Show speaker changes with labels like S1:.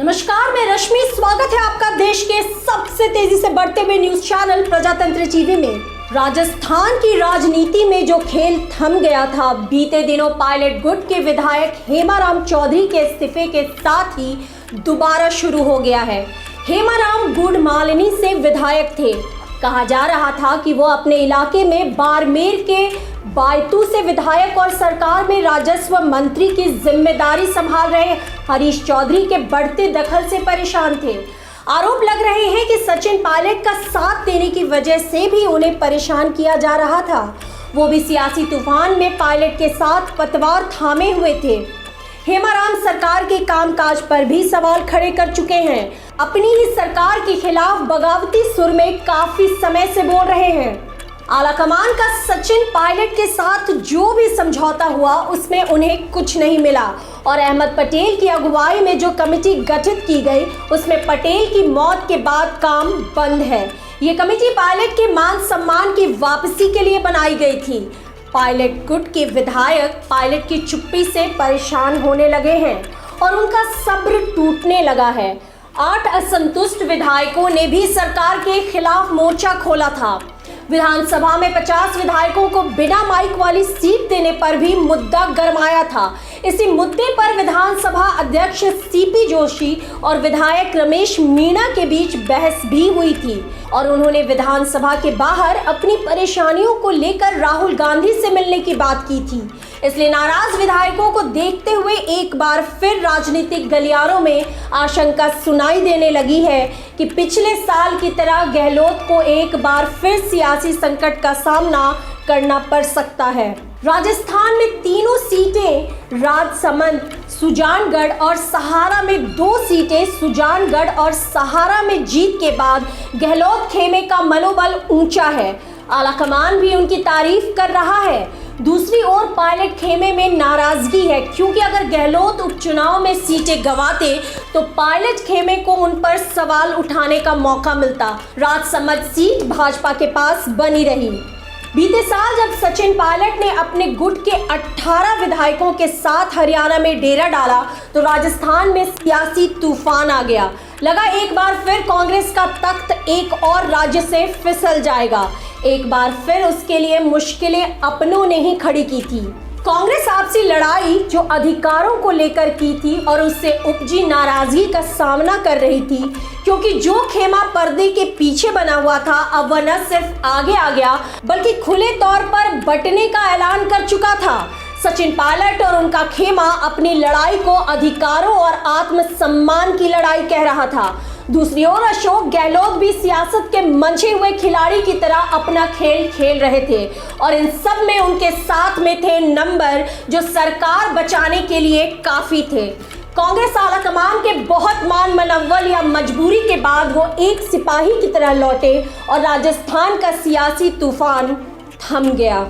S1: नमस्कार, मैं रश्मि। स्वागत है आपका देश के सबसे तेजी से बढ़ते हुए न्यूज चैनल प्रजातंत्र टीवी में। राजस्थान की राजनीति में जो खेल थम गया था, बीते दिनों पायलट गुट के विधायक हेमाराम चौधरी के इस्तीफे के साथ ही दोबारा शुरू हो गया है। हेमाराम गुड़मालिनी से विधायक थे। कहा जा रहा था कि वो अपने इलाके में बाड़मेर के बायतू से विधायक और सरकार में राजस्व मंत्री की जिम्मेदारी संभाल रहे हरीश चौधरी के बढ़ते दखल से परेशान थे। आरोप लग रहे हैं कि सचिन पायलट का साथ देने की वजह से भी उन्हें परेशान किया जा रहा था। वो भी सियासी तूफान में पायलट के साथ पतवार थामे हुए थे। हेमाराम सरकार के कामकाज पर भी सवाल खड़े कर चुके हैं। अपनी ही सरकार के खिलाफ बगावती सुर में काफी समय से बोल रहे हैं। आलाकमान का सचिन पायलट के साथ जो भी समझौता हुआ उसमें उन्हें कुछ नहीं मिला और अहमद पटेल की अगुवाई में जो कमेटी गठित की गई उसमें पटेल की मौत के बाद काम बंद है। ये कमेटी पायलट के मान सम्मान की वापसी के लिए बनाई गई थी। पायलट गुट के विधायक पायलट की चुप्पी से परेशान होने लगे हैं और उनका सब्र टूटने लगा है। 8 असंतुष्ट विधायकों ने भी सरकार के खिलाफ मोर्चा खोला था। विधानसभा में 50 विधायकों को बिना माइक वाली सीट देने पर भी मुद्दा गरमाया था। इसी मुद्दे पर विधानसभा अध्यक्ष सीपी जोशी और विधायक रमेश मीणा के बीच बहस भी हुई थी और उन्होंने विधानसभा के बाहर अपनी परेशानियों को लेकर राहुल गांधी से मिलने की बात की थी। इसलिए नाराज विधायकों को देखते हुए एक बार फिर राजनीतिक गलियारों में आशंका सुनाई देने लगी है कि पिछले साल की तरह गहलोत को एक बार फिर सियासी संकट का सामना करना पड़ सकता है। राजस्थान में तीनों सीटें राजसमंद, सुजानगढ़ और सहारा में 2 सीटें सुजानगढ़ और सहारा में जीत के बाद गहलोत खेमे का मनोबल ऊंचा है। आलाकमान भी उनकी तारीफ कर रहा है। दूसरी ओर पायलट खेमे में नाराजगी है क्योंकि अगर गहलोत उपचुनाव में सीटें गंवाते तो पायलट खेमे को उन पर सवाल उठाने का मौका मिलता। राजसमंद सीट भाजपा के पास बनी रही। बीते साल जब सचिन पायलट ने अपने गुट के 18 विधायकों के साथ हरियाणा में डेरा डाला तो राजस्थान में सियासी तूफान आ गया। लगा एक बार फिर कांग्रेस का तख्त एक और राज्य से फिसल जाएगा। एक बार फिर उसके लिए मुश्किलें अपनों ने ही खड़ी की थी। कांग्रेस आपसी लड़ाई जो अधिकारों को लेकर की थी और उससे उपजी नाराजगी का सामना कर रही थी क्योंकि जो खेमा पर्दे के पीछे बना हुआ था अब वह न सिर्फ आगे आ गया बल्कि खुले तौर पर बंटने का ऐलान कर चुका था। सचिन पायलट और उनका खेमा अपनी लड़ाई को अधिकारों और आत्मसम्मान की लड़ाई कह रहा था। दूसरी ओर अशोक गहलोत भी सियासत के मंझे हुए खिलाड़ी की तरह अपना खेल खेल रहे थे और इन सब में उनके साथ में थे नंबर जो सरकार बचाने के लिए काफी थे। कांग्रेस आलाकमान के बहुत मान मनव्वल या मजबूरी के बाद वो एक सिपाही की तरह लौटे और राजस्थान का सियासी तूफान थम गया।